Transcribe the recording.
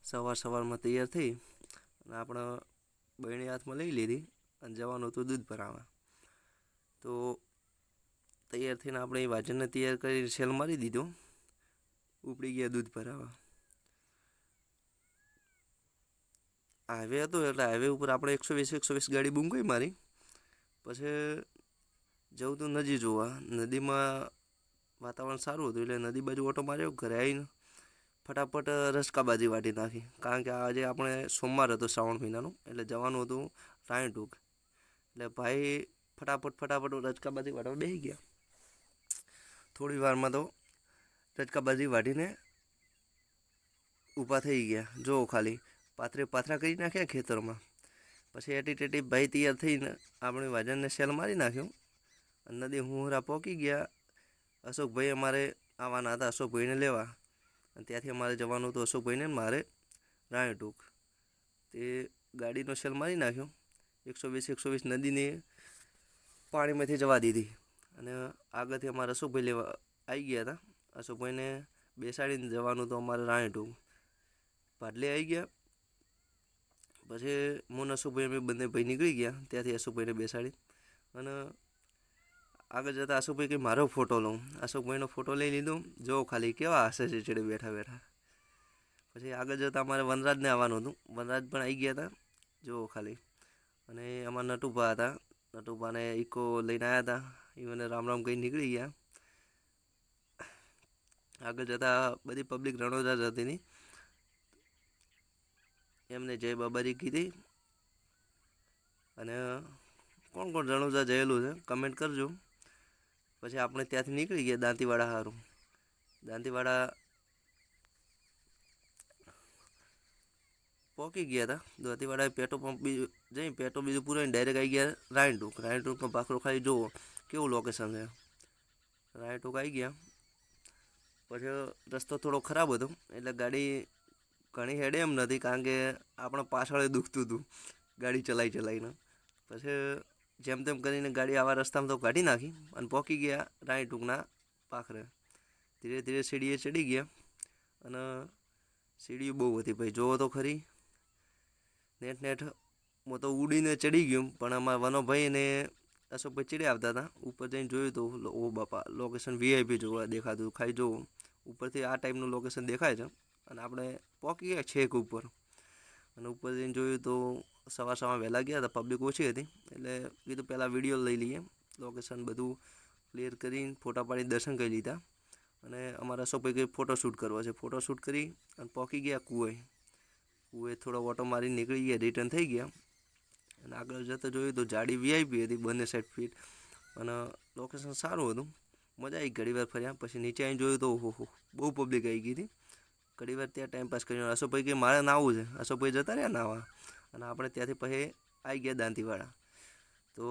સવારમાં તૈયાર થઈ અને આપણે બહેણી હાથમાં લઈ લીધી અને જવાનું હતું દૂધ ભરાવા. તો તૈયાર થઈને આપણે એ વાજનને તૈયાર કરી સેલ મારી દીધો. ઉપડી ગયા દૂધ ભરાવા. હાઈવે હતો એટલે હાઈવે ઉપર આપણે 120 ગાડી બૂંકાઈ મારી. પછી જવું તું નદી જોવા. નદીમાં વાતાવરણ સારું હતું એટલે નદી બાજુ ઓટો માર્યો. ઘરે આવીને ફટાફટ રસકાબાજી વાટી નાખી, કારણ કે આજે આપણે સોમવાર હતો શ્રાવણ મહિનાનું, એટલે જવાનું હતું રાણીટૂક. એટલે ભાઈ ફટાફટ રચકાબાજી વાટવા બેસી ગયા. થોડી વારમાં તો રચકાબાજી વાટીને ઊભા થઈ ગયા. જો ખાલી પાથરા કરી નાખ્યા ખેતરમાં. પછી એટી ભાઈ તૈયાર થઈને આપણે વાજનને સેલ મારી નાખ્યો. નદી હુંહરા પહોંચી ગયા. અશોકભાઈ અમારે આવવાના હતા, અશોકભાઈને લેવા. અને ત્યાંથી અમારે જવાનું હતું અશોકભાઈને મારે રાણીટૂક. તે ગાડીનો સેલ મારી નાખ્યો. 120 નદીને પાણીમાંથી જવા દીધી. અને આગળથી અમારે અશોકભાઈ લેવા આવી ગયા હતા. અશોકભાઈને બેસાડીને જવાનું હતું અમારે રાણીટૂક. પાટલે આવી ગયા. પછી હું અશોકભાઈ અમે બંને ભાઈ નીકળી ગયા ત્યાંથી અશોકભાઈને બેસાડી. અને આગળ જતાં અશોકભાઈ કે મારો ફોટો લઉં. અશોકભાઈનો ફોટો લઈ લીધો. જો ખાલી કેવા હસે છે ચડે બેઠા. પછી આગળ જતાં અમારે વનરાજને આવવાનું હતું. વનરાજ પણ આવી ગયા હતા. જો ખાલી. અને અમારા નટુભા હતા. નટુભાને ઇકો લઈને આવ્યા હતા. એને રામ કહી નીકળી ગયા. આગળ જતાં બધી પબ્લિક રણોજા જતી હતી. એમને જય બાબાજી કીધી. અને કોણ રણોજા જયેલું છે કમેન્ટ કરજો. પછી આપણે ત્યાંથી નીકળી ગયા દાંતીવાડા સારું. દાંતીવાડા પહોંચી ગયા હતા. દાંતીવાડા પેટ્રોલ પંપ બીજું પૂરાઈને ડાયરેક્ટ આવી ગયા રાણીટૂક. રાણીટૂકનો ભાખરો ખાલી જુઓ કેવું લોકેશન છે. રાણીટૂક આવી ગયા. પછી રસ્તો થોડો ખરાબ હતો એટલે ગાડી ઘણી હેડે એમ નથી, કારણ કે આપણે પાછળ દુખતું હતું ગાડી ચલાવીને. પછી જેમ તેમ કરીને ગાડી આવા રસ્તામાં તો કાઢી નાખી અને પહોંચી ગયા રાણીટૂકના પાખરે. ધીરે ધીરે સીડીએ ચડી ગયા. અને સીડીઓ બહુ હતી ભાઈ, જોવો તો ખરી. નેટ હું તો ઉડીને ચડી ગયો, પણ અમારા વનોભાઈ ને અશોકભાઈ ચડી આવતા હતા. ઉપર જઈને જોયું તો ઓ બાપા, લોકેશન VIP જોવા દેખાતું. ખાલી જોવો ઉપરથી આ ટાઈપનું લોકેશન દેખાય છે. અને આપણે પહોંચી ગયા છેક ઉપર. અને ઉપર જઈને જોયું તો સવાર વહેલા ગયા હતા, પબ્લિક ઓછી હતી. એટલે કીધું પહેલાં વિડીયો લઈ લઈએ. લોકેશન બધું ક્લિયર કરીને ફોટા પાડી દર્શન કરી લીધા. અને અમારા અશોકભાઈ કંઈ ફોટોશૂટ કરવા છે. ફોટોશૂટ કરી અને પહોંચી ગયા કુએ થોડો ઓટો મારીને નીકળી ગયા, રિટર્ન થઈ ગયા. અને આગળ જતાં જોયું તો જાડી VIP હતી બંને સાઈડ ફીટ. અને લોકેશન સારું હતું. મજા આવી. ઘડીવાર ફર્યા. પછી નીચે આવીને જોયું તો ઓહો બહુ પબ્લિક આવી ગઈ હતી. ઘડીવાર ત્યાં ટાઈમપાસ કર્યો. અશોકભાઈ કે મારે નાહવું છે. અશોકભાઈ જતા રહ્યા નાહવા. અને આપણે ત્યાંથી પછી આવી ગયા દાંતીવાડા. તો